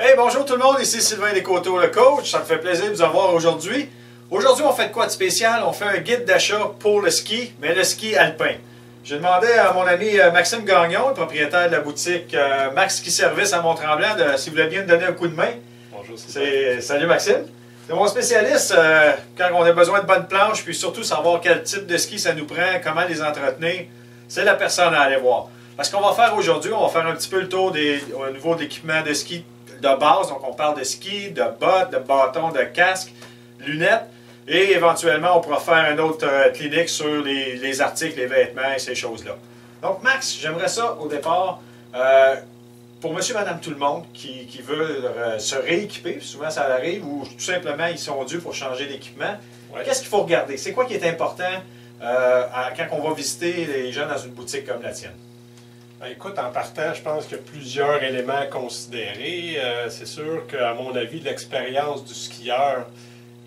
Hey, bonjour tout le monde, ici Sylvain Descoteaux, le coach. Ça me fait plaisir de vous avoir aujourd'hui. Aujourd'hui, on fait quoi de spécial? On fait un guide d'achat pour le ski, mais le ski alpin. J'ai demandé à mon ami Maxime Gagnon, le propriétaire de la boutique Max Ski Service à Mont-Tremblant, s'il voulait bien me donner un coup de main. Bonjour, Salut Maxime. C'est mon spécialiste quand on a besoin de bonnes planches, puis surtout savoir quel type de ski ça nous prend, comment les entretenir. C'est la personne à aller voir. Parce qu'on va faire aujourd'hui, on va faire un petit peu le tour au niveau de l'équipement de ski de base. Donc on parle de ski, de bottes, de bâtons, de casque, lunettes. Et éventuellement, on pourra faire une autre clinique sur les articles, les vêtements et ces choses-là. Donc Max, j'aimerais ça au départ, pour monsieur, madame, tout le monde qui veut se rééquiper, souvent ça arrive, ou tout simplement ils sont dus pour changer d'équipement. Ouais. Qu'est-ce qu'il faut regarder? C'est quoi qui est important quand on va visiter les gens dans une boutique comme la tienne? Écoute, en partant, je pense qu'il y a plusieurs éléments à considérer. C'est sûr qu'à mon avis, l'expérience du skieur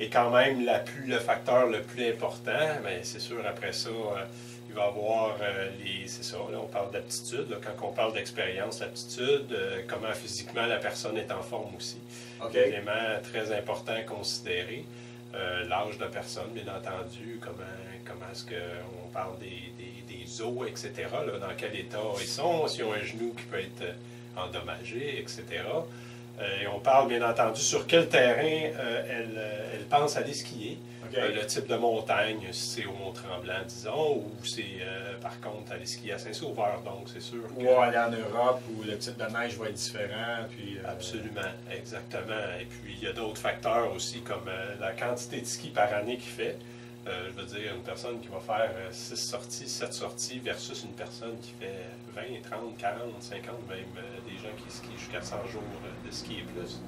est quand même le facteur le plus important. Mais c'est sûr, après ça, il va y avoir c'est ça, là, on parle d'aptitude. Quand on parle d'expérience, l'aptitude, comment physiquement la personne est en forme aussi. Okay. Élément très important à considérer. L'âge de la personne, bien entendu, comment est-ce qu'on parle des os, etc., là, dans quel état ils sont, s'ils ont un genou qui peut être endommagé, etc. Et on parle, bien entendu, sur quel terrain elle pense aller skier. Okay. Le type de montagne, si c'est au Mont-Tremblant, disons, ou c'est, par contre, aller skier à Saint-Sauveur. Donc, c'est sûr que... Ou aller en Europe, où le type de neige va être différent. Puis, Absolument, exactement. Et puis, il y a d'autres facteurs aussi, comme la quantité de ski par année qu'il fait. Je veux dire, une personne qui va faire 6 sorties, 7 sorties versus une personne qui fait 20, 30, 40, 50, même des gens qui skient jusqu'à 100 jours de ski et plus.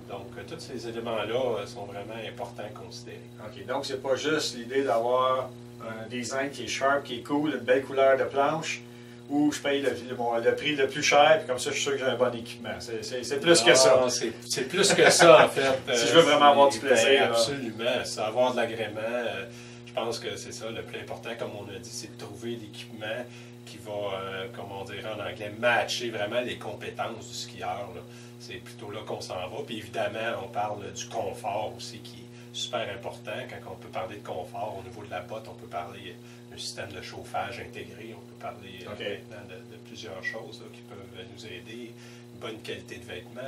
Donc, tous ces éléments-là sont vraiment importants à considérer. OK. Donc, c'est pas juste l'idée d'avoir un design qui est sharp, qui est cool, une belle couleur de planche, où je paye le prix le plus cher, puis comme ça, je suis sûr que j'ai un bon équipement. C'est plus que ça. C'est plus que ça, en fait. Si je veux vraiment avoir du plaisir. Absolument. C'est avoir de l'agrément. Je pense que c'est ça, le plus important, comme on a dit, c'est de trouver l'équipement qui va, comme on dirait en anglais, matcher vraiment les compétences du skieur. C'est plutôt là qu'on s'en va. Puis évidemment, on parle du confort aussi, qui est super important. Quand on peut parler de confort au niveau de la botte, on peut parler d'un système de chauffage intégré, on peut parler maintenant de plusieurs choses là, qui peuvent nous aider. Une bonne qualité de vêtements,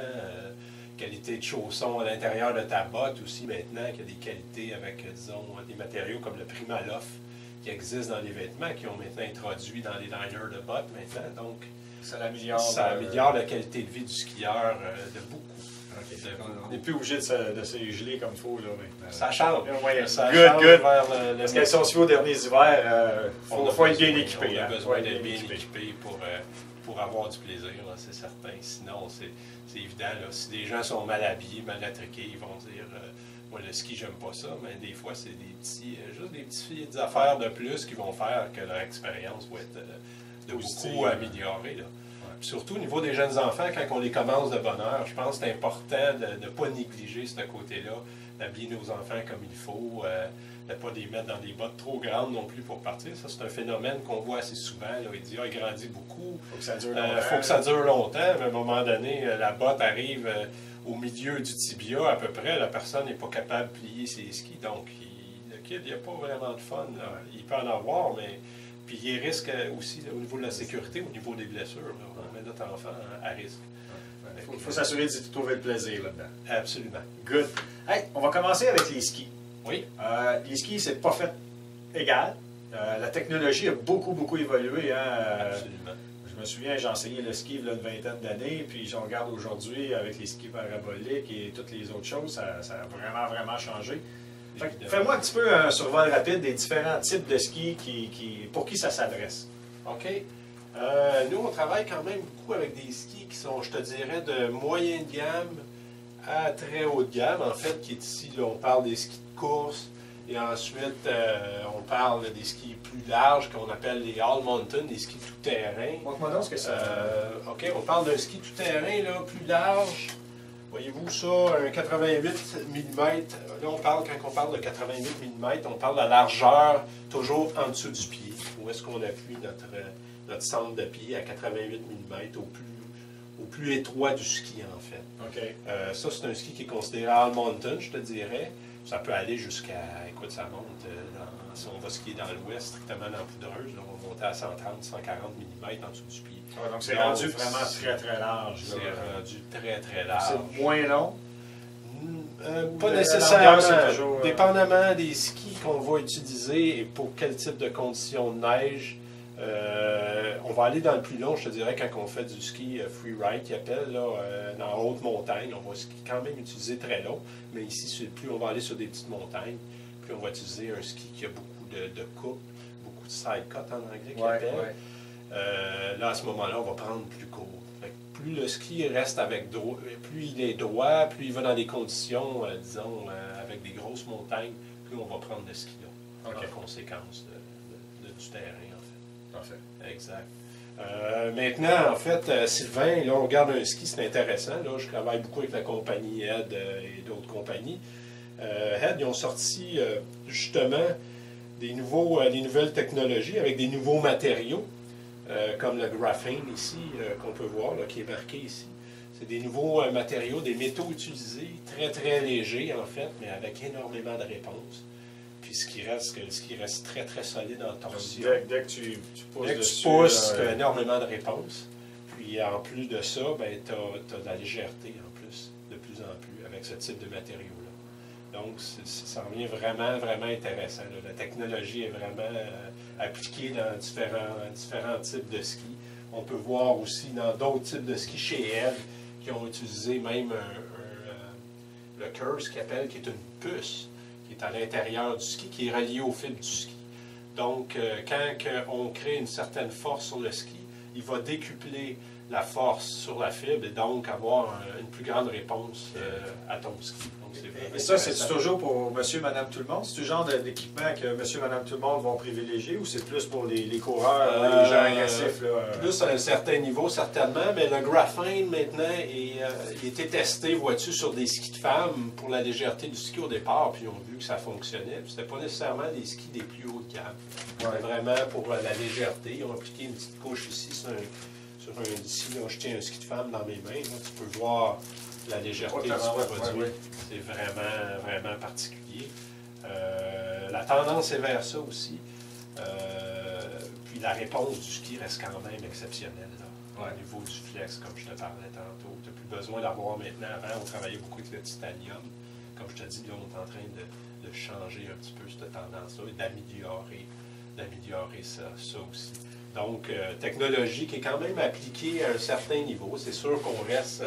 qualité de chaussons à l'intérieur de ta botte aussi maintenant, qu'il y a des qualités avec, disons, des matériaux comme le Primaloft qui existent dans les vêtements, qui ont maintenant introduit dans les liners de bottes maintenant. Donc, ça améliore la qualité de vie du skieur de beaucoup. Okay. On n'est plus obligé de se geler comme il faut là, maintenant. Ça change. Ça change vers parce qu'elles sont suivies aux derniers hivers, il faut être bien équipé. On a besoin d'être bien équipé pour avoir du plaisir, c'est certain. Sinon, c'est évident. Là, si des gens sont mal habillés, mal attriqués, ils vont dire moi, le ski, j'aime pas ça. Mais des fois, c'est juste des petites affaires de plus qui vont faire que leur expérience va être beaucoup améliorée. Là. Ouais. Surtout au niveau des jeunes enfants, quand on les commence de bonne heure, je pense que c'est important de ne pas négliger ce côté-là, d'habiller nos enfants comme il faut, de ne pas les mettre dans des bottes trop grandes non plus pour partir. Ça, c'est un phénomène qu'on voit assez souvent. Là. Il dit il grandit beaucoup, faut que ça dure longtemps. Faut que ça dure longtemps. Mais à un moment donné, la botte arrive au milieu du tibia à peu près. La personne n'est pas capable de plier ses skis. Donc, le kid, il n'y a pas vraiment de fun. Là. Il peut en avoir, mais... Puis il risque aussi là, au niveau de la sécurité, au niveau des blessures. Là, on met notre enfant à risque. Il faut s'assurer de trouver le plaisir là-dedans. Absolument. Good. Hey, on va commencer avec les skis. Oui. Les skis, c'est pas fait égal. La technologie a beaucoup évolué. Hein? Absolument. Je me souviens, j'ai enseigné le ski il y a une vingtaine d'années, puis si on regarde aujourd'hui avec les skis paraboliques et toutes les autres choses, ça a vraiment changé. Fais-moi un petit peu un survol rapide des différents types de skis pour qui ça s'adresse. OK. Nous, on travaille quand même beaucoup avec des skis qui sont, je te dirais, de moyenne gamme à très haute gamme. En fait, qui est ici, là, on parle des skis de course. Et ensuite, on parle des skis plus larges qu'on appelle les All Mountain, des skis tout-terrain. Montre-moi donc ce que c'est. OK, on parle d'un ski tout-terrain là, plus large. Voyez-vous ça, un 88 mm. Là, quand on parle de 88 mm, on parle de la largeur toujours en dessous du pied. Où est-ce qu'on appuie notre centre de pied à 88 mm au plus étroit du ski, en fait. OK. Ça, c'est un ski qui est considéré all mountain, je te dirais. Ça peut aller jusqu'à, écoute, ça monte, si on va skier dans l'ouest, strictement dans la poudreuse, là, on va monter à 130, 140 mm en dessous du pied. Ah, donc c'est rendu vraiment très, très large. C'est rendu très, très large. C'est moins long? Pas La nécessairement. longueur, c'est toujours, Dépendamment des skis qu'on va utiliser et pour quel type de conditions de neige, on va aller dans le plus long, je te dirais, quand on fait du ski freeride, qu'ils appellent, là, dans haute montagne, on va quand même utiliser très long, mais ici, plus on va aller sur des petites montagnes, plus on va utiliser un ski qui a beaucoup de coupes, beaucoup de side cut en anglais qu'ils appellent. Là, à ce moment-là, on va prendre plus court. Plus le ski reste plus il est droit, plus il va dans des conditions, disons, avec des grosses montagnes, plus on va prendre le ski là, en conséquence du terrain, en fait. Parfait. Exact. Maintenant, en fait, Sylvain, là, on regarde un ski, c'est intéressant. Là, je travaille beaucoup avec la compagnie Head et d'autres compagnies. Head, ils ont sorti justement des nouvelles technologies avec des nouveaux matériaux. Comme le graphene ici, qu'on peut voir, là, qui est marqué ici. C'est des nouveaux matériaux, des métaux utilisés, très très légers en fait, mais avec énormément de réponses. Puis ce qui reste très très solide en torsion. Dès que tu pousses, Dès que tu pousses, tu as énormément de réponses. Puis en plus de ça, ben, tu as de la légèreté en plus, de plus en plus, avec ce type de matériaux-là. Donc, ça revient vraiment, vraiment intéressant. Là. La technologie est vraiment appliquée dans différents types de skis. On peut voir aussi dans d'autres types de skis chez Ed qui ont utilisé même le Curse qui est une puce qui est à l'intérieur du ski, qui est reliée au fil du ski. Donc, quand on crée une certaine force sur le ski, il va décupler la force sur la fibre et donc avoir une plus grande réponse à ton ski. Et ça, c'est toujours pour monsieur, madame, tout le monde? C'est le genre d'équipement que monsieur, madame, tout le monde vont privilégier ou c'est plus pour les coureurs, les gens agressifs? Là, Plus à un certain niveau, certainement, mais le graphene, maintenant, il a été testé, vois-tu, sur des skis de femmes pour la légèreté du ski au départ, puis ils ont vu que ça fonctionnait. Puis c'était pas nécessairement des skis des plus haut de gamme. C'était vraiment pour la légèreté. Ils ont appliqué une petite couche ici ici, là, je tiens un ski de femme dans mes mains. Là, tu peux voir la légèreté du produit. C'est vraiment, vraiment particulier. La tendance est vers ça aussi. Puis la réponse du ski reste quand même exceptionnelle. Là, au niveau du flex, comme je te parlais tantôt. Tu n'as plus besoin d'avoir maintenant. Avant, on travaillait beaucoup avec le titanium. Comme je te dis, là, on est en train de changer un petit peu cette tendance-là et d'améliorer ça aussi. Donc, technologie qui est quand même appliquée à un certain niveau. C'est sûr qu'on reste dans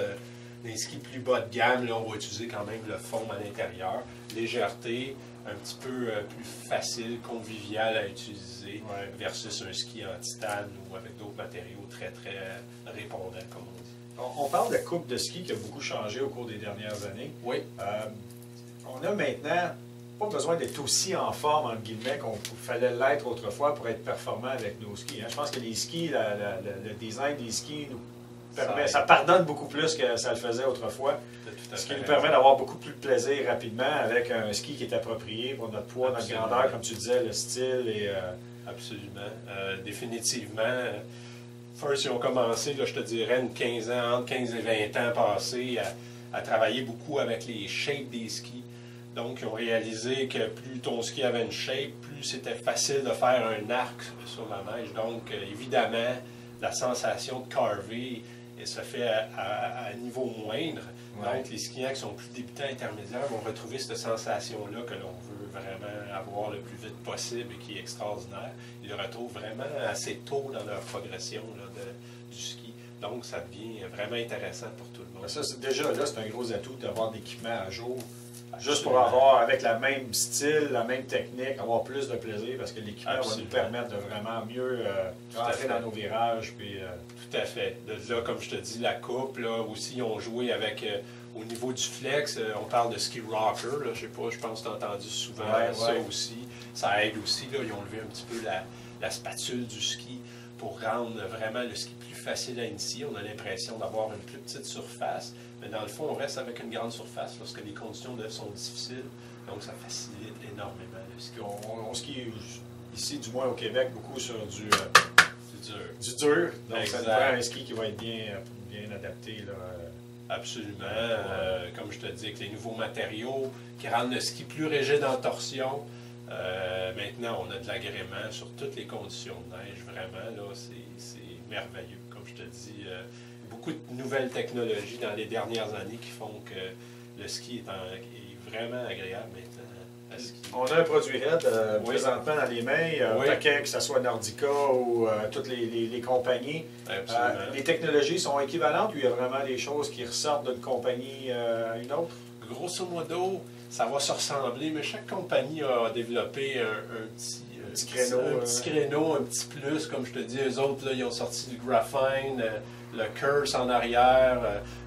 les skis plus bas de gamme. Là, on va utiliser quand même le foam à l'intérieur. Légèreté, un petit peu plus facile, convivial à utiliser versus un ski en titane ou avec d'autres matériaux très, très répondants, comme on dit. On parle de coupe de ski qui a beaucoup changé au cours des dernières années. Oui. On a maintenant pas besoin d'être aussi en forme, entre guillemets, qu'on fallait l'être autrefois pour être performant avec nos skis. Hein. Je pense que les skis, le design des skis nous permet, ça pardonne beaucoup plus que ça le faisait autrefois. Ce qui nous permet d'avoir beaucoup plus de plaisir rapidement avec un ski qui est approprié pour notre poids, notre grandeur, comme tu disais, le style. Absolument. Définitivement. First, ils ont commencé, là, je te dirais, entre 15 et 20 ans passés à travailler beaucoup avec les shapes des skis. Donc, ils ont réalisé que plus ton ski avait une shape, plus c'était facile de faire un arc sur la neige. Donc, évidemment, la sensation de carver se fait à un niveau moindre. Donc, les skieurs qui sont plus débutants intermédiaires vont retrouver cette sensation-là que l'on veut vraiment avoir le plus vite possible et qui est extraordinaire. Ils le retrouvent vraiment assez tôt dans leur progression là, du ski. Donc, ça devient vraiment intéressant pour tout le monde. Ça, déjà, là, c'est un gros atout d'avoir d'équipement à jour. Juste pour avoir, avec le même style, la même technique, avoir plus de plaisir parce que l'équipement va nous permettre de vraiment mieux rentrer dans nos virages. Puis, Tout à fait. Là, comme je te dis, la coupe, là, aussi, ils ont joué avec, au niveau du flex, on parle de ski rocker, là, je sais pas, je pense que tu as entendu souvent ça aussi. Ça aide aussi, là, ils ont levé un petit peu la spatule du ski pour rendre vraiment le ski plus facile à initier. On a l'impression d'avoir une plus petite surface. Mais dans le fond, on reste avec une grande surface lorsque les conditions sont difficiles. Donc, ça facilite énormément le ski. On skie ici, du moins au Québec, beaucoup sur du Du dur. du dur. Donc, ça nous Exact. prend un ski qui va être bien adapté. Là. Absolument. Comme je te dis, avec les nouveaux matériaux qui rendent le ski plus rigide en torsion. Maintenant, on a de l'agrément sur toutes les conditions de neige. Vraiment, là, c'est merveilleux. Comme je te dis, beaucoup de nouvelles technologies dans les dernières années qui font que le ski est vraiment agréable maintenant à skier. On a un produit RAID présentement dans les mains, Oui. paquet, que ce soit Nordica ou toutes les compagnies. Absolument. Les technologies sont équivalentes ou il y a vraiment des choses qui ressortent d'une compagnie à une autre? Grosso modo, ça va se ressembler, mais chaque compagnie a développé un petit créneau, petit créneau, un petit plus. Comme je te dis, eux autres, là, ils ont sorti du graphene, le Curse en arrière.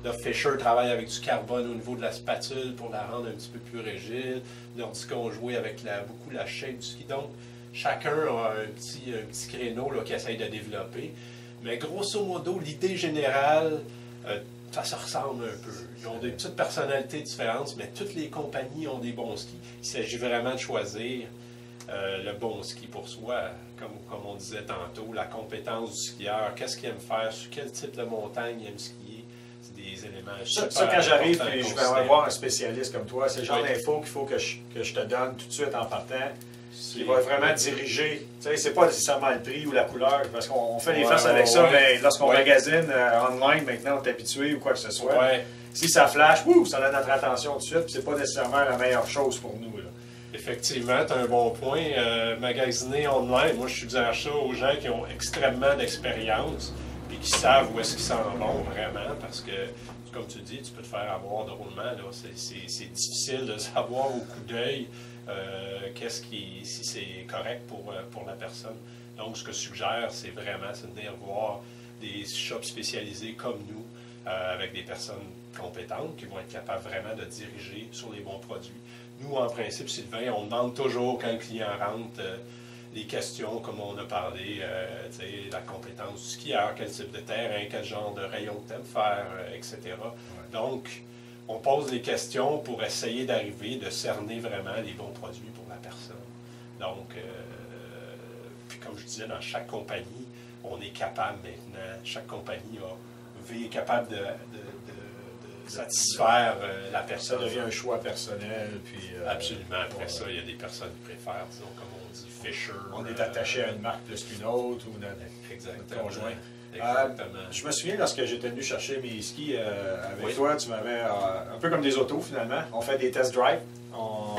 Là, Fisher travaille avec du carbone au niveau de la spatule pour la rendre un petit peu plus rigide. Nordica ont joué avec beaucoup la shape du ski. Donc, chacun a un petit créneau là, qu'ils essayent de développer. Mais grosso modo, l'idée générale, ça se ressemble un peu. Ils ont des petites personnalités différentes, mais toutes les compagnies ont des bons skis. Il s'agit vraiment de choisir le bon ski pour soi. Comme on disait tantôt, la compétence du skieur, qu'est-ce qu'il aime faire, sur quel type de montagne il aime skier. C'est des éléments super Ça, quand j'arrive importants à et je vais considérer. voir un spécialiste comme toi, c'est le genre Oui. d'infos qu'il faut que je te donne tout de suite en partant. C'est- Qui va vraiment diriger. Tu sais, c'est pas nécessairement le prix ou la couleur, parce qu'on fait les Ouais, faces avec ouais, ça, ouais. mais lorsqu'on Ouais. magasine online, maintenant, on est habitué ou quoi que ce soit. Ouais. Si ça flash, ça a notre attention tout de suite, puis c'est pas nécessairement la meilleure chose pour nous. Là. Effectivement, tu as un bon point. Magasiner online, moi je suggère ça aux gens qui ont extrêmement d'expérience et qui savent où est-ce qu'ils s'en vont vraiment parce que, comme tu dis, tu peux te faire avoir drôlement. C'est difficile de savoir au coup d'œil si c'est correct pour la personne. Donc, ce que je suggère, c'est de venir voir des shops spécialisés comme nous, avec des personnes compétentes qui vont être capables vraiment de diriger sur les bons produits. Nous, en principe, Sylvain, on demande toujours quand le client rentre les questions, comme on a parlé, la compétence du skieur, quel type de terrain, quel genre de rayon que tu aimes faire, etc. Ouais. Donc, on pose des questions pour essayer d'arriver, de cerner vraiment les bons produits pour la personne. Donc, puis comme je disais, dans chaque compagnie, on est capable maintenant, chaque compagnie est capable de satisfaire la Ça personne. devient un choix personnel. Puis, Absolument. Après ça, il y a des personnes qui préfèrent, disons, comme on dit, Fisher. on est attaché à une marque plus qu'une autre ou notre Exactement. conjoint. Exactement. Je me souviens, lorsque j'étais venu chercher mes skis avec Oui. toi, tu m'avais, un peu comme des autos finalement, on fait des test drive.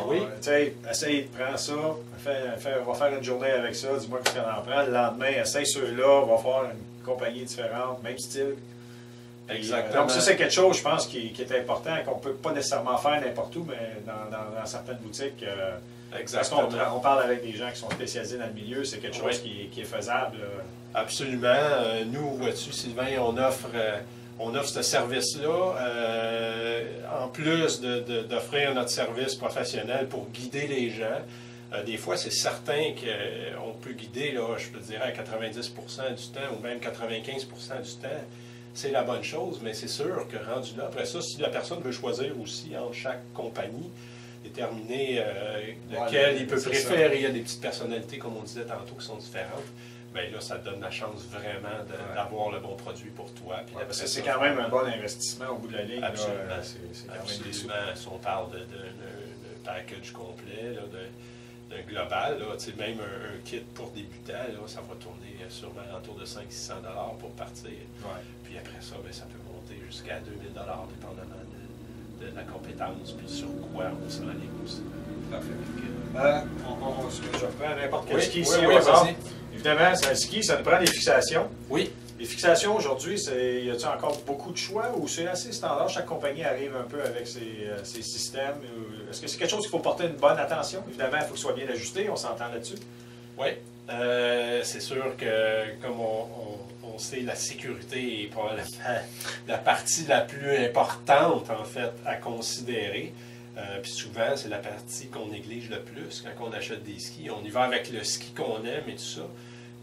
Oui. Tu sais, essaye de prendre ça, on va faire une journée avec ça, dis-moi ce qu'on en prend. Le lendemain, essaye ceux-là, on va faire une compagnie différente, même style. Puis, Exactement. donc ça, c'est quelque chose, je pense, qui est important, qu'on ne peut pas nécessairement faire n'importe où, mais dans certaines boutiques. Parce Exactement. qu'on parle avec des gens qui sont spécialisés dans le milieu, c'est quelque chose Oui. qui est faisable. Absolument. Nous, vois-tu, Sylvain, on offre ce service-là, en plus d'offrir notre service professionnel pour guider les gens. Des fois, c'est certain qu'on peut guider, là, je te dirais, à 90% du temps ou même 95% du temps. C'est la bonne chose, mais c'est sûr que rendu là, après ça, si la personne veut choisir aussi entre chaque compagnie, déterminer lequel il peut préférer, il y a des petites personnalités, comme on disait tantôt, qui sont différentes. Bien là, ça te donne la chance vraiment d'avoir le bon produit pour toi. Puis Parce que c'est quand même un bon investissement au bout de la ligne. Absolument. Là, c'est quand même des sous. Absolument. Si on parle de package complet, là, d'un global, là, même un kit pour débutants, là, ça va tourner sûrement autour de 500-600 $ pour partir. Ouais. Puis après ça, bien, ça peut monter jusqu'à 2000 $, dépendamment de la compétence, puis sur quoi on s'enligne aussi. Parfait. Je reprends n'importe quel ski oui, ici oui, au hasard. vas-y. Évidemment, c'est un ski, ça nous prend des fixations. Oui. Les fixations aujourd'hui, y a-t-il encore beaucoup de choix ou c'est assez standard? Chaque compagnie arrive un peu avec ses systèmes. Est-ce que c'est quelque chose qu'il faut porter une bonne attention? Évidemment, il faut que ce soit bien ajusté, on s'entend là-dessus. Oui. C'est sûr que, comme on sait, la sécurité est probablement la partie la plus importante, en fait, à considérer. Puis souvent, c'est la partie qu'on néglige le plus quand on achète des skis. On y va avec le ski qu'on aime et tout ça.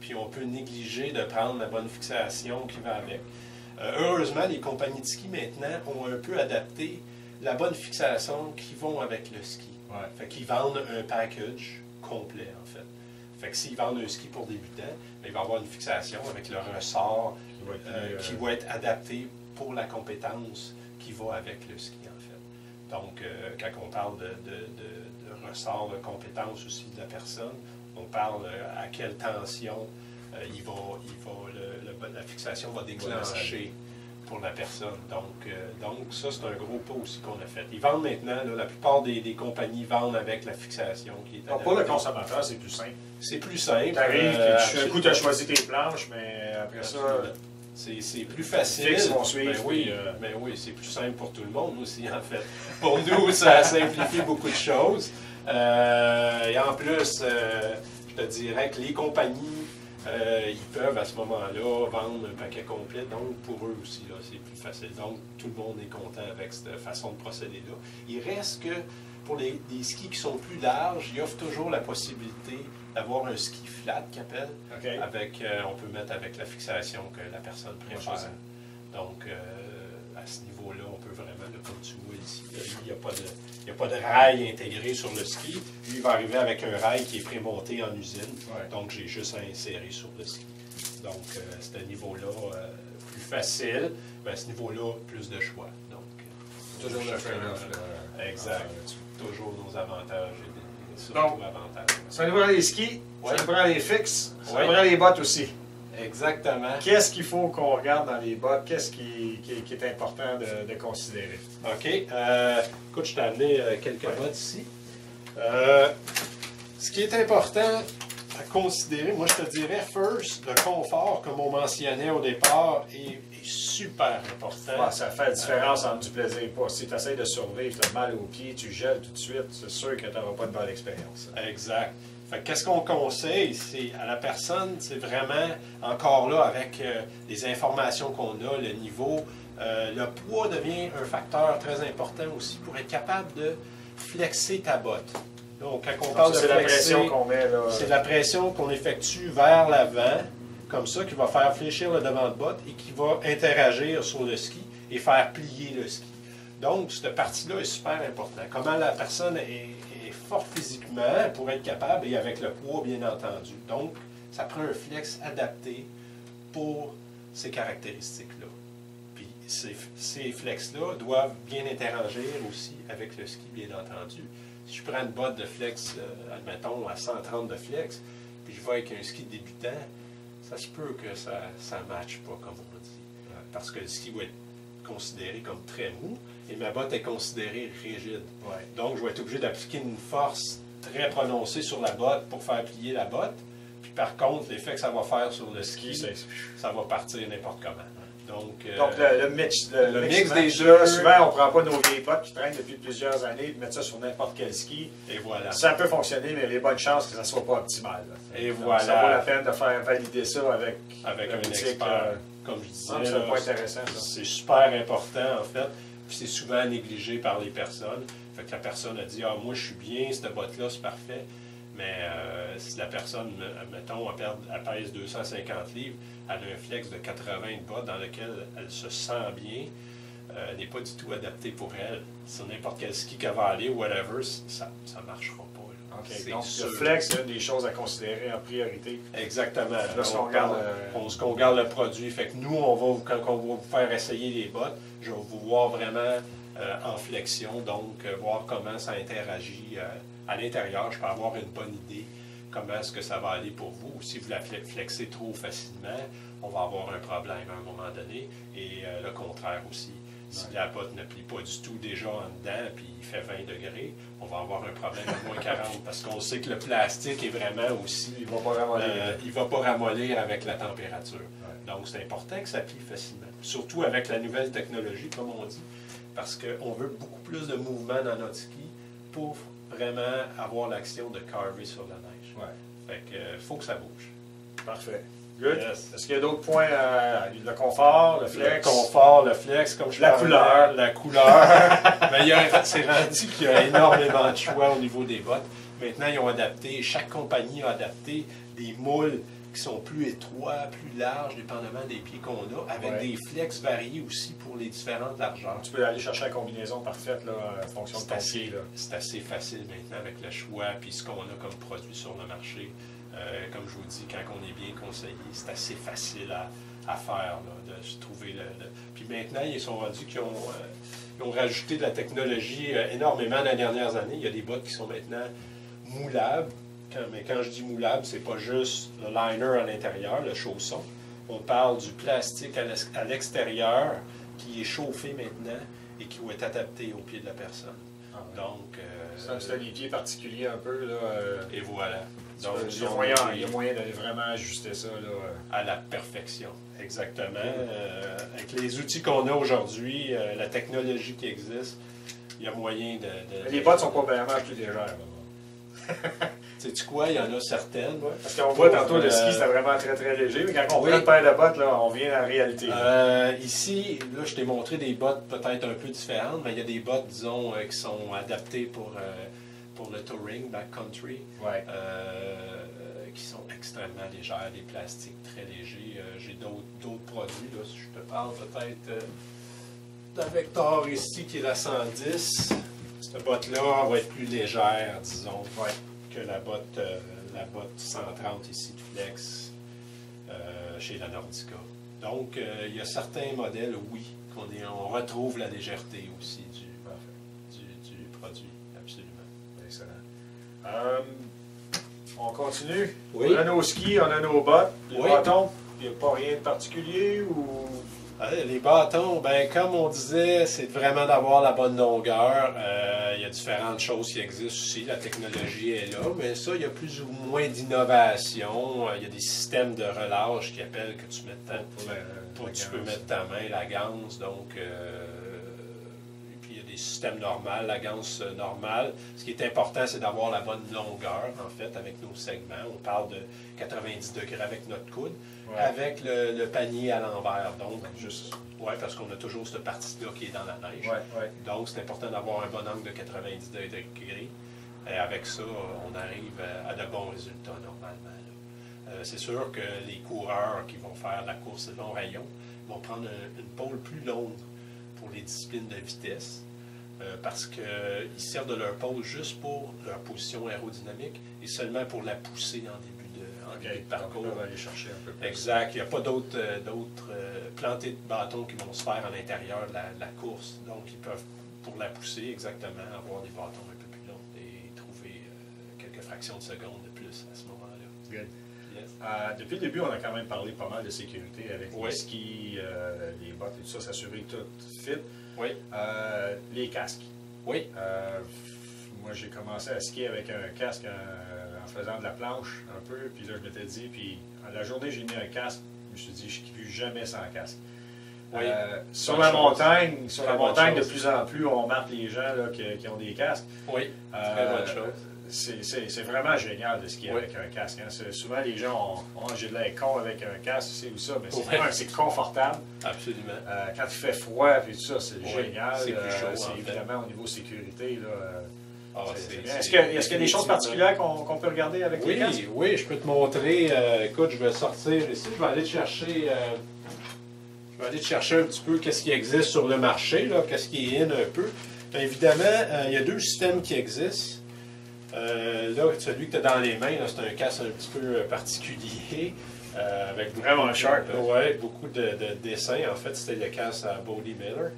Puis on peut négliger de prendre la bonne fixation qui va avec. Heureusement, les compagnies de ski maintenant ont un peu adapté la bonne fixation qui vont avec le ski. Ouais. Fait qu'ils vendent un package complet, en fait. Fait que s'ils vendent un ski pour débutants, il va y avoir une fixation avec le ressort qui va être adapté pour la compétence qui va avec le ski, en fait. Donc, quand on parle de ressort, de compétence aussi de la personne, on parle à quelle tension la fixation va déclencher pour la personne. Donc ça, c'est un gros pas aussi qu'on a fait. Ils vendent maintenant, là, la plupart des compagnies vendent avec la fixation qui est adaptée. Donc, pour le consommateur, c'est plus simple. C'est plus simple. Tu arrives, un coup, tu as choisi tes planches, mais après ça, c'est plus facile. Les fixes vont suivre. Ben oui, c'est plus simple pour tout le monde aussi, en fait. Pour nous, ça simplifie beaucoup de choses. Et en plus, je te dirais que les compagnies, ils peuvent à ce moment-là vendre un paquet complet. Donc, pour eux aussi, c'est plus facile. Donc, tout le monde est content avec cette façon de procéder-là. Il reste que pour des skis qui sont plus larges, il offre toujours la possibilité d'avoir un ski flat, qu'ils appellent. Okay. On peut mettre avec la fixation que la personne préfère. Donc, à ce niveau-là, on peut vraiment, comme tu vois ici, il n'y a pas de rail intégré sur le ski. Lui, il va arriver avec un rail qui est prémonté en usine. Ouais. Donc, j'ai juste à insérer sur le ski. Donc, à ce niveau-là, plus facile. Mais à ce niveau-là, plus de choix. Donc, toujours le trade-off. Exact. Toujours nos avantages et surtout avantages. Ça nous prend les skis, ça nous prend les fixes, ça nous prend les bottes aussi. Exactement. Qu'est-ce qu'il faut qu'on regarde dans les bottes? Qu'est-ce qui est important de considérer? OK. Écoute, je t'ai amené quelques bottes ici. Ce qui est important à considérer, moi je te dirais, first, le confort, comme on mentionnait au départ, est super important. Ça fait la différence entre du plaisir et pas. Si tu essaies de survivre, tu as mal aux pieds, tu gèles tout de suite, c'est sûr que tu n'auras pas de bonne expérience. Exact. Qu'est-ce qu'on conseille à la personne, c'est vraiment, encore là, avec les informations qu'on a, le niveau, le poids devient un facteur très important aussi pour être capable de flexer ta botte. Donc, quand on parle de flexer, c'est la pression qu'on met là. C'est la pression qu'on effectue vers l'avant, comme ça, qui va faire fléchir le devant de botte et qui va interagir sur le ski et faire plier le ski. Donc, cette partie-là est super importante. Comment la personne est forte physiquement pour être capable et avec le poids, bien entendu. Donc, ça prend un flex adapté pour ces caractéristiques-là. Puis, ces flex-là doivent bien interagir aussi avec le ski, bien entendu. Si je prends une botte de flex, admettons, à 130 de flex, puis je vais avec un ski débutant, ça se peut que ça ne matche pas, comme on dit. Parce que le ski va être considéré comme très mou et ma botte est considérée rigide. Ouais. Donc, je vais être obligé d'appliquer une force très prononcée sur la botte pour faire plier la botte. Puis, par contre, l'effet que ça va faire sur le ski, ça va partir n'importe comment. Donc le mix des deux, souvent, on ne prend pas nos vieilles bottes qui traînent depuis plusieurs années et mettre ça sur n'importe quel ski. Et voilà. Ça peut fonctionner, mais il y a bonnes chances que ça ne soit pas optimal. Et donc, voilà. Ça vaut la peine de faire valider ça avec un expert. Comme je disais, c'est pas intéressant. C'est super important, en fait. Puis c'est souvent négligé par les personnes. Fait que la personne a dit « Ah, moi, je suis bien, cette botte-là, c'est parfait. » Mais si la personne, mettons, elle pèse 250 livres, elle a un flex de 80 de botte dans lequel elle se sent bien, n'est pas du tout adapté pour elle. Sur n'importe quel ski qu'elle va aller, whatever, ça ne marchera pas. Okay. Donc, le flex, c'est une des choses à considérer en priorité. Exactement. Lorsqu'on regarde le produit. Fait que nous, quand on va vous faire essayer les bottes, je vais vous voir vraiment en flexion, donc voir comment ça interagit à l'intérieur. Je peux avoir une bonne idée comment est-ce que ça va aller pour vous. Si vous la flexez trop facilement, on va avoir un problème à un moment donné. Et le contraire aussi. Si la botte ne plie pas du tout déjà en dedans, puis il fait 20 degrés, on va avoir un problème à moins 40, parce qu'on sait que le plastique est vraiment aussi... Il ne va pas ramollir. Il va pas ramollir avec la température. Ouais. Donc, c'est important que ça plie facilement. Surtout avec la nouvelle technologie, comme on dit, parce qu'on veut beaucoup plus de mouvement dans notre ski pour vraiment avoir l'action de carver sur la neige. Ouais. Fait que faut que ça bouge. Parfait. Good. Yes. Est-ce qu'il y a d'autres points? Le confort, le flex? Le confort, le flex, comme je parlais. La couleur. Mais c'est rendu qu'il y a énormément de choix au niveau des bottes. Maintenant, ils ont adapté, chaque compagnie a adapté des moules qui sont plus étroits, plus larges, dépendamment des pieds qu'on a, avec des flex variés aussi pour les différentes largeurs. Tu peux aller chercher la combinaison parfaite là, en fonction de ton pied. C'est assez facile maintenant avec le choix puis ce qu'on a comme produit sur le marché. Comme je vous dis, quand on est bien conseillé, c'est assez facile à faire, là, de se trouver Puis maintenant, ils sont rendus qu'ils ont rajouté de la technologie énormément dans les dernières années. Il y a des bottes qui sont maintenant moulables. Mais quand je dis moulable, c'est pas juste le liner à l'intérieur, le chausson. On parle du plastique à l'extérieur qui est chauffé maintenant et qui va être adapté au pied de la personne. Ah ouais. Donc, c'est un évier particulier un peu. Là, et voilà. Donc, il y a moyen d'aller vraiment ajuster ça. Là, à la perfection, exactement. Avec les outils qu'on a aujourd'hui, la technologie qui existe, il y a moyen de... Les bottes sont pas vraiment plus légères. Sais-tu quoi? Il y en a certaines. Ouais, parce qu'on voit tantôt le ski, c'était vraiment très très léger, mais quand on prend une paire de bottes, là, on vient à la réalité. Ici, là, je t'ai montré des bottes peut-être un peu différentes, mais il y a des bottes, disons, qui sont adaptées pour le touring, backcountry, Ouais. qui sont extrêmement légères, des plastiques très légers. J'ai d'autres produits, là, si je te parle peut-être d'un Vector ici qui est la 110. Cette botte-là va être plus légère, disons, que la botte 130 ici de Flex chez la Nordica. Donc, il y a certains modèles, oui, on retrouve la légèreté aussi du produit, absolument. Excellent. On continue. Oui. On a nos skis, on a nos bottes, les Oui. bâtons. Il n'y a pas rien de particulier ou... Les bâtons, ben, comme on disait, c'est vraiment d'avoir la bonne longueur. Il y a différentes choses qui existent aussi. La technologie est là, mais ça, il y a plus ou moins d'innovation. Il y a des systèmes de relâche qui appellent que tu peux mettre ta main, la ganse. Donc, et puis il y a des systèmes normaux, la ganse normale. Ce qui est important, c'est d'avoir la bonne longueur, en fait, avec nos segments. On parle de 90 degrés avec notre coude. Ouais. Avec le panier à l'envers. Donc, parce qu'on a toujours cette partie-là qui est dans la neige. Ouais. Donc, c'est important d'avoir un bon angle de 90 degrés. Et avec ça, on arrive à de bons résultats normalement. C'est sûr que les coureurs qui vont faire la course long rayon vont prendre une pôle plus longue pour les disciplines de vitesse. Parce qu'ils servent de leur pôle juste pour leur position aérodynamique et seulement pour la pousser en début de parcours. On va aller chercher un peu plus. Exact. Il n'y a pas d'autres plantées de bâtons qui vont se faire à l'intérieur de la course. Donc, ils peuvent, pour la pousser exactement, avoir des bâtons un peu plus longs et trouver quelques fractions de seconde de plus à ce moment-là. Good. Yes. Depuis le début, on a quand même parlé pas mal de sécurité avec les skis, les bottes et tout ça, s'assurer tout fit. Oui. Les casques. Oui. Moi, j'ai commencé à skier avec un casque en faisant de la planche un peu, puis là, je m'étais dit, puis la journée, j'ai mis un casque, je me suis dit, je ne skie plus jamais sans casque. Oui. Sur la montagne, de plus en plus, on marque les gens là, qui ont des casques. Oui, très bonne chose. C'est vraiment génial de skier avec un casque. Hein. Souvent, les gens ont j'ai de l'air con avec un casque, c'est ou ça, mais c'est confortable. Absolument. Quand il fait froid et tout ça, c'est génial. C'est plus chaud. C'est évidemment au niveau sécurité. Là, est-ce qu'il y a des choses particulières qu'on peut regarder avec les casques? Oui, je peux te montrer. Écoute, je vais sortir ici. Je vais aller chercher un petit peu qu'est-ce qui existe sur le marché, qu'est-ce qui est in un peu. Bien, évidemment, il y a deux systèmes qui existent. Là, celui que tu as dans les mains, c'est un casque un petit peu particulier. Avec vraiment sharp. Oui, beaucoup de dessins. En fait, c'était le casque à Body Miller.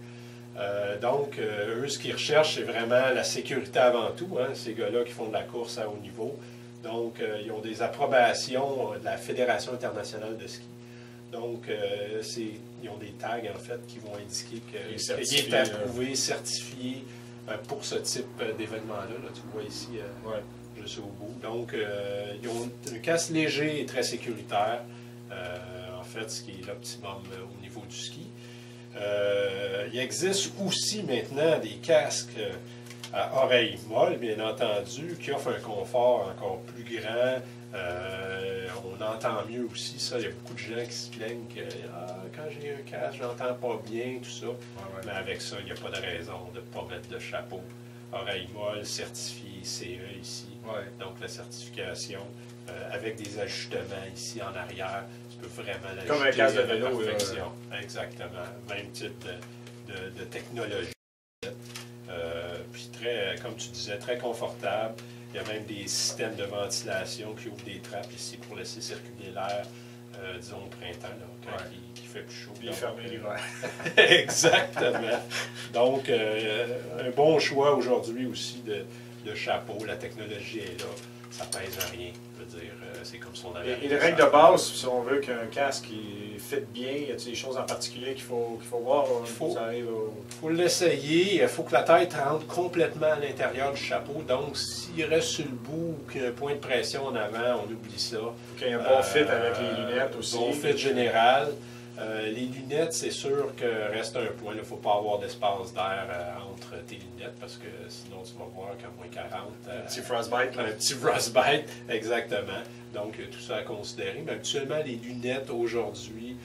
Donc, eux, ce qu'ils recherchent, c'est vraiment la sécurité avant tout. Hein, ces gars-là qui font de la course à haut niveau. Donc, ils ont des approbations de la Fédération internationale de ski. Donc, ils ont des tags, en fait, qui vont indiquer qu'il est approuvé, certifié pour ce type d'événement-là. Là, tu le vois ici, juste au bout. Donc, ils ont un casque léger et très sécuritaire. En fait, ce qui est l'optimum au niveau du ski. Il existe aussi maintenant des casques à oreilles molles, bien entendu, qui offrent un confort encore plus grand. On entend mieux aussi ça. Il y a beaucoup de gens qui se plaignent que quand j'ai un casque, je n'entends pas bien, tout ça. Mais avec ça, il n'y a pas de raison de ne pas mettre de chapeau. Oreilles molles, certifié CE ici. Donc la certification avec des ajustements ici en arrière. Tu peux vraiment l'ajuster comme un casque de vélo. Perfection. Exactement. Même type de technologie. Puis très, comme tu disais, très confortable. Il y a même des systèmes de ventilation qui ouvrent des trappes ici pour laisser circuler l'air, disons au printemps, là, quand il fait plus chaud. Puis fermer l'hiver. Exactement. Donc, un bon choix aujourd'hui aussi de chapeau. La technologie est là. Ça pèse à rien. Je veux dire, c'est comme si on avait... Et les règles de base, si on veut qu'un casque fit bien, y a-t-il des choses en particulier qu'il faut voir? Ça arrive faut l'essayer. Il faut que la tête rentre complètement à l'intérieur du chapeau. Donc, s'il reste sur le bout ou qu'il y a un point de pression en avant, on oublie ça. faut qu'il y ait un bon fit avec les lunettes aussi. Bon fit général. Les lunettes, c'est sûr que reste un point. Il ne faut pas avoir d'espace d'air entre tes lunettes parce que sinon tu vas voir qu'à moins 40. Un petit frostbite. Un petit frostbite, exactement. Donc, tout ça à considérer. Mais habituellement, les lunettes aujourd'hui,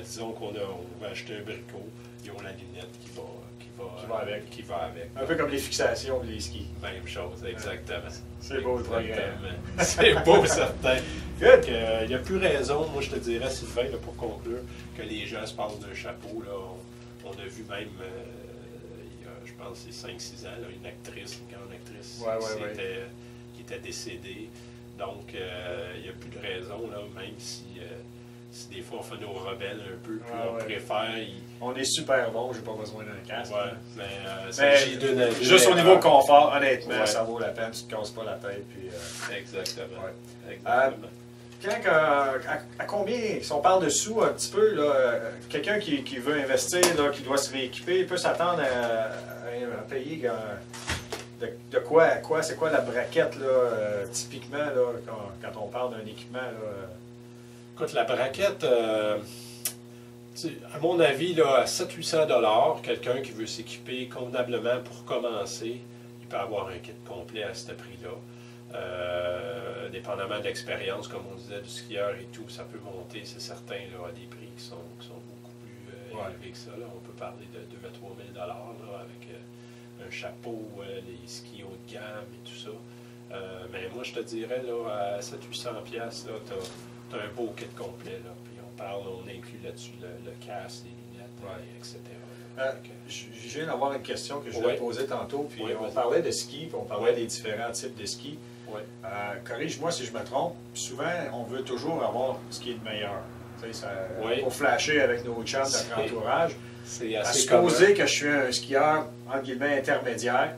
disons qu'on va acheter un bricot, ils ont la lunette qui va avec. Un peu comme les fixations des skis. Même chose, exactement. C'est beau le progrès. C'est beau, certain. Good. Il n'y a plus raison, moi je te dirais, Sylvain, là, pour conclure, que les gens se passent d'un chapeau. Là, on a vu même, il y a, je pense, c'est 5-6 ans, là, une grande actrice qui était décédée. Donc, il n'y a plus de raison, là, même si des fois on fait nos rebelles un peu, puis on préfère... On est super bon, j'ai pas besoin d'un casque. Ouais, mais juste au niveau confort, honnêtement, ça vaut la peine, tu te casses pas la tête. Puis, exactement. Ouais. À combien, si on parle de sous un petit peu, quelqu'un qui veut investir, là, qui doit se rééquiper, il peut s'attendre à payer de quoi à quoi? C'est quoi la braquette là, typiquement là, quand on parle d'un équipement? Là, Écoute, la braquette, à mon avis, là, à 700-800 $, quelqu'un qui veut s'équiper convenablement pour commencer, il peut avoir un kit complet à ce prix-là. Dépendamment de l'expérience, comme on disait, du skieur et tout, ça peut monter, c'est certain, là, à des prix qui sont beaucoup plus élevés que ça. Là. On peut parler de 2 000 à 3 000 là, avec un chapeau, les skis haut de gamme et tout ça. Mais moi, je te dirais, là, à 700-800 $, tu as un beau kit complet. Là. Puis on inclut là-dessus le casque, les lunettes, etc. Je viens d'avoir une question que je voulais poser tantôt, puis on parlait de ski, puis on parlait des différents types de ski. Corrige-moi si je me trompe, souvent on veut toujours avoir ce qui est le meilleur. Pour flasher avec nos chums de notre entourage. C'est à assez supposer que je suis un skieur, entre guillemets, intermédiaire,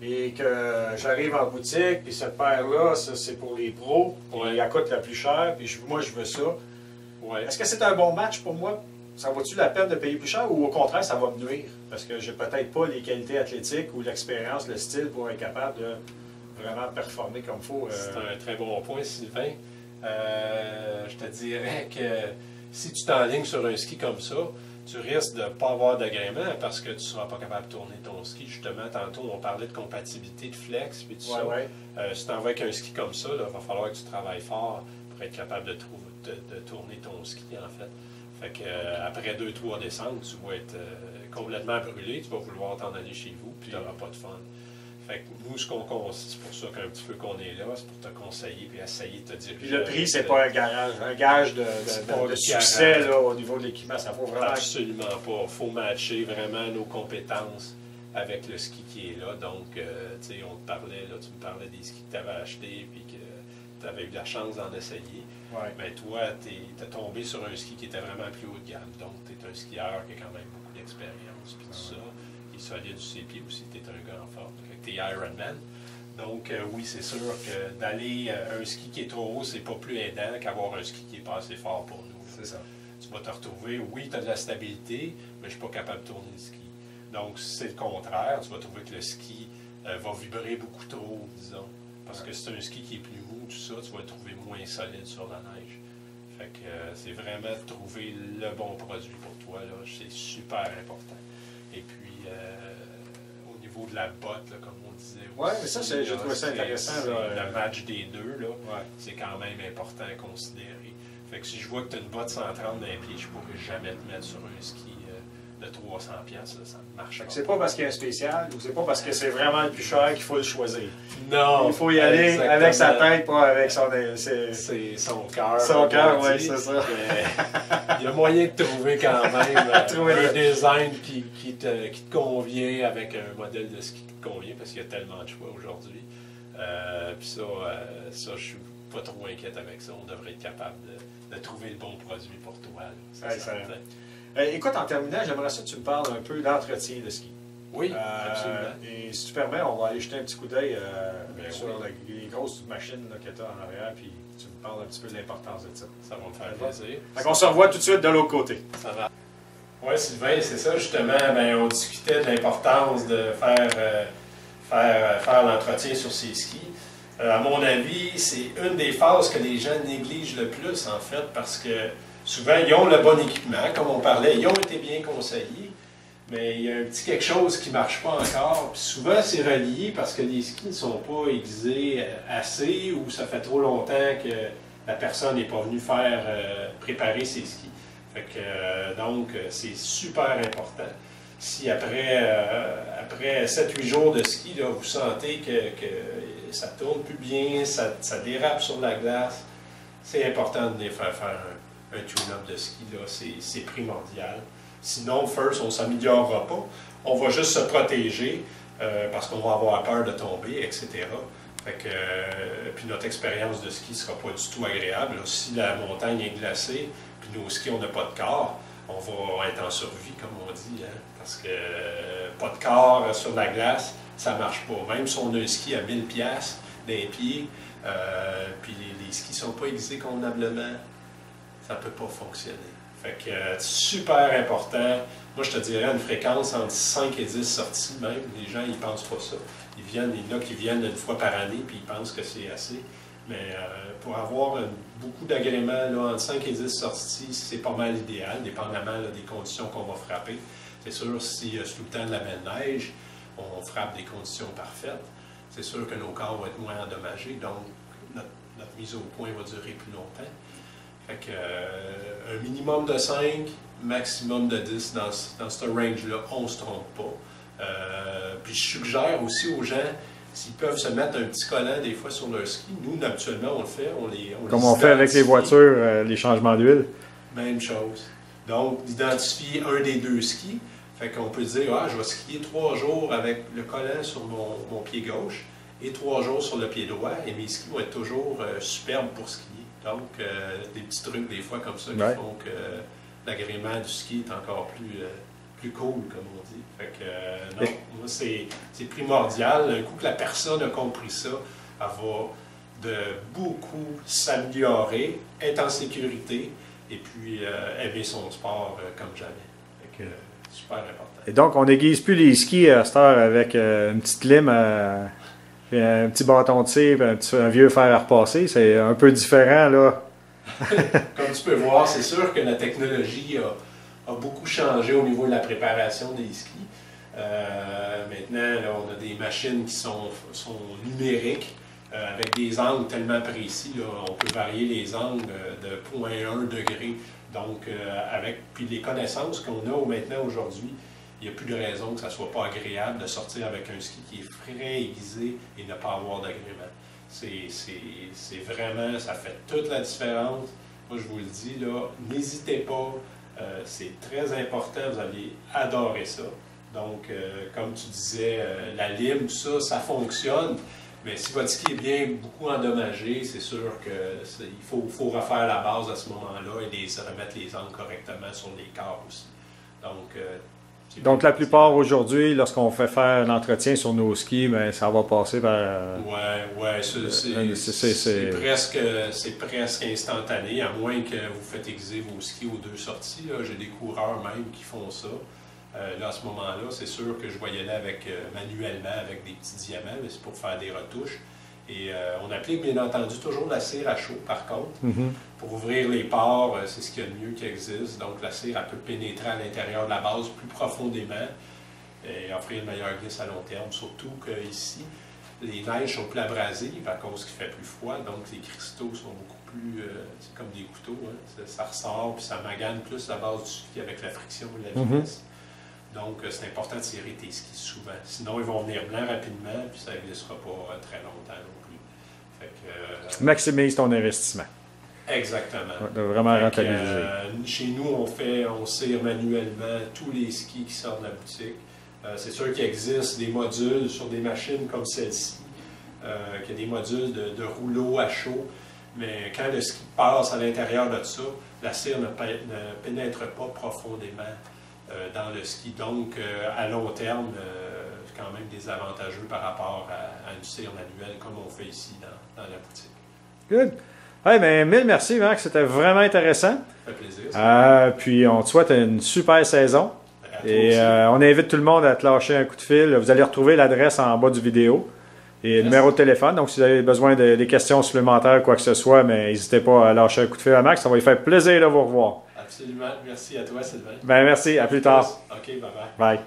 et que j'arrive en boutique, puis cette paire-là, c'est pour les pros, puis elle coûte la plus chère, puis moi je veux ça. Est-ce que c'est un bon match pour moi? Ça vaut-tu la peine de payer plus cher ou au contraire, ça va me nuire? Parce que j'ai peut-être pas les qualités athlétiques ou l'expérience, le style pour être capable de vraiment performer comme il faut. C'est un très bon point, Sylvain. Je te dirais que si tu t'enlignes sur un ski comme ça, tu risques de ne pas avoir d'agrément parce que tu ne seras pas capable de tourner ton ski. Justement, tantôt, on parlait de compatibilité de flex puis tout ça. Si tu en vas avec un ski comme ça, il va falloir que tu travailles fort pour être capable de tourner ton ski, en fait. Fait que, après 2-3 descentes, tu vas être complètement brûlé, tu vas vouloir t'en aller chez vous, puis tu n'auras pas de fun. Fait que nous, c'est pour ça qu'un petit peu qu'on est là, c'est pour te conseiller et essayer de te diriger. Puis le prix, c'est pas un gage de succès là, au niveau de l'équipement. Ça faut vraiment. Absolument pas. Il faut matcher vraiment nos compétences avec le ski qui est là. Donc, tu sais, tu me parlais des skis que tu avais achetés puis que tu avais eu la chance d'en essayer. Mais toi, tu es tombé sur un ski qui était vraiment plus haut de gamme. Donc, tu es un skieur qui a quand même beaucoup d'expérience puis tout ça. Il est solide sur ses pieds aussi, tu es un gars en forme. Tu es Ironman. Donc, oui, c'est sûr que d'aller un ski qui est trop haut, c'est pas plus aidant qu'avoir un ski qui est pas assez fort pour nous. C'est ça. Tu vas te retrouver, oui, tu as de la stabilité, mais je ne suis pas capable de tourner le ski. Donc, c'est le contraire. Tu vas trouver que le ski va vibrer beaucoup trop, disons. Parce que c'est un ski qui est plus mou, tout ça, tu vas le trouver moins solide sur la neige. Fait que c'est vraiment de trouver le bon produit pour toi, là. C'est super important. Et puis, au niveau de la botte, là, comme on disait aussi, mais ça, j'ai trouvé ça intéressant. Le match des deux, là, c'est quand même important à considérer. Fait que si je vois que tu as une botte 130 dans les pieds, je ne pourrais jamais te mettre sur un ski de 300$, là, ça ne marche pas. C'est pas parce qu'il y a un spécial ou c'est pas parce que c'est vraiment le plus cher qu'il faut le choisir. Non. Il faut y aller avec sa tête, pas avec son... C'est son cœur. Son cœur, oui, c'est ça. Il y a moyen de trouver quand même un design qui te convient avec un modèle de ski qui te convient parce qu'il y a tellement de choix aujourd'hui. Puis ça, je suis pas trop inquiète avec ça. On devrait être capable de trouver le bon produit pour toi. Là. Écoute, en terminant, j'aimerais ça que tu me parles un peu d'entretien de ski. Oui, absolument. Et si tu permets, on va aller jeter un petit coup d'œil sur oui. les grosses machines que tu as en arrière, puis tu me parles un petit peu de l'importance de ça. Ça va me faire plaisir. Fait qu'on se revoit tout de suite de l'autre côté. Ça va. Oui, Sylvain, c'est ça justement. On discutait de l'importance de faire l'entretien sur ces skis. À mon avis, c'est une des phases que les gens négligent le plus, en fait, parce que souvent, ils ont le bon équipement, comme on parlait, ils ont été bien conseillés, mais il y a un petit quelque chose qui ne marche pas encore. Puis souvent, c'est relié parce que les skis ne sont pas aiguisés assez ou ça fait trop longtemps que la personne n'est pas venue préparer ses skis. Fait que, donc, c'est super important. Si après 7-8 jours de ski, là, vous sentez que ça ne tourne plus bien, ça dérape sur la glace, c'est important de venir faire un tune-up de ski. C'est primordial. Sinon, first, on ne s'améliorera pas. On va juste se protéger parce qu'on va avoir peur de tomber, etc. Fait que, puis notre expérience de ski ne sera pas du tout agréable. Là, si la montagne est glacée, puis nos skis, on n'a pas de corps, on va être en survie, comme on dit. Hein, parce que pas de corps sur la glace, ça ne marche pas. Même si on a un ski à 1000$ d'un pied, puis les skis ne sont pas aiguisés convenablement, ça ne peut pas fonctionner. Fait que super important. Moi, je te dirais une fréquence entre 5 et 10 sorties même. Les gens, ils ne pensent pas ça. Il y en a qui viennent une fois par année, puis ils pensent que c'est assez. Mais pour avoir beaucoup d'agréments, entre 5 et 10 sorties, c'est pas mal idéal, dépendamment là, des conditions qu'on va frapper. C'est sûr, si c'est tout le temps de la belle neige, on frappe des conditions parfaites. C'est sûr que nos corps vont être moins endommagés, donc notre mise au point va durer plus longtemps. Fait que, un minimum de 5, maximum de 10 dans ce range-là, on ne se trompe pas. Puis je suggère aussi aux gens, s'ils peuvent se mettre un petit collant des fois sur leur ski, nous, habituellement, on le fait. Comme on fait avec les voitures, les changements d'huile. Même chose. Donc, d'identifier un des deux skis. Fait qu'on peut dire, je vais skier 3 jours avec le collant sur mon pied gauche et 3 jours sur le pied droit, et mes skis vont être toujours superbes pour skier. Donc, des petits trucs des fois comme ça qui font que l'agrément du ski est encore plus cool, comme on dit. Fait que, non, moi, c'est primordial. Un coup que la personne a compris ça, elle va beaucoup s'améliorer, être en sécurité, et puis aimer son sport comme jamais. Fait que, super important. Et donc, on n'aiguise plus les skis à cette heure avec une petite lime, un petit bâton de cire, un vieux fer à repasser. C'est un peu différent, là. Comme tu peux voir, c'est sûr que la technologie a beaucoup changé au niveau de la préparation des skis. Maintenant, là, on a des machines qui sont numériques, avec des angles tellement précis. Là, on peut varier les angles de 0,1 degré. Donc, puis les connaissances qu'on a maintenant aujourd'hui, il n'y a plus de raison que ça ne soit pas agréable de sortir avec un ski qui est frais, aiguisé et ne pas avoir d'agrément. C'est vraiment, ça fait toute la différence. Moi, je vous le dis, là, n'hésitez pas. C'est très important, vous allez adorer ça. Donc, comme tu disais, la lime, tout ça, ça fonctionne. Mais si votre ski est bien beaucoup endommagé, c'est sûr qu'il faut refaire la base à ce moment-là et remettre les angles correctement sur les corps aussi. Donc, la plupart aujourd'hui, lorsqu'on fait faire l'entretien sur nos skis, ben, ça va passer par... c'est presque instantané, à moins que vous faites aiguiser vos skis aux 2 sorties. J'ai des coureurs même qui font ça. Là, à ce moment-là, c'est sûr que je vais y aller manuellement avec des petits diamants, mais c'est pour faire des retouches. Et on applique, bien entendu, toujours la cire à chaud, par contre. Pour ouvrir les pores, c'est ce qu'il y a de mieux qui existe. Donc, la cire, elle peut pénétrer à l'intérieur de la base plus profondément et offrir une meilleure glisse à long terme. Surtout qu'ici, les neiges sont plus abrasives à cause qu'il fait plus froid. Donc, les cristaux sont beaucoup plus... c'est comme des couteaux. Hein. Ça ressort, puis ça magane plus la base du ski avec la friction et la vitesse. Donc, c'est important de tirer tes skis souvent. Sinon, ils vont venir blancs rapidement, puis ça ne glissera pas très longtemps non plus. Fait que, maximise ton investissement. Exactement. De vraiment rentabiliser. Chez nous, on cire manuellement tous les skis qui sortent de la boutique. C'est sûr qu'il existe des modules sur des machines comme celle-ci qui a des modules de rouleau à chaud. Mais quand le ski passe à l'intérieur de ça, la cire ne pénètre pas profondément dans le ski. Donc, à long terme, c'est quand même désavantageux par rapport à une cire manuelle comme on fait ici dans la boutique. Good. Hey, ben, mille merci, Max. C'était vraiment intéressant. Ça fait plaisir. Puis, on te souhaite une super saison. Et on invite tout le monde à te lâcher un coup de fil. Vous allez retrouver l'adresse en bas du vidéo et le numéro de téléphone. Donc, si vous avez besoin de des questions supplémentaires, quoi que ce soit, mais n'hésitez pas à lâcher un coup de fil à Max. Ça va lui faire plaisir de vous revoir. Absolument. Merci à toi, Sylvain. Ben, merci. À plus tard. OK, bye-bye. Bye.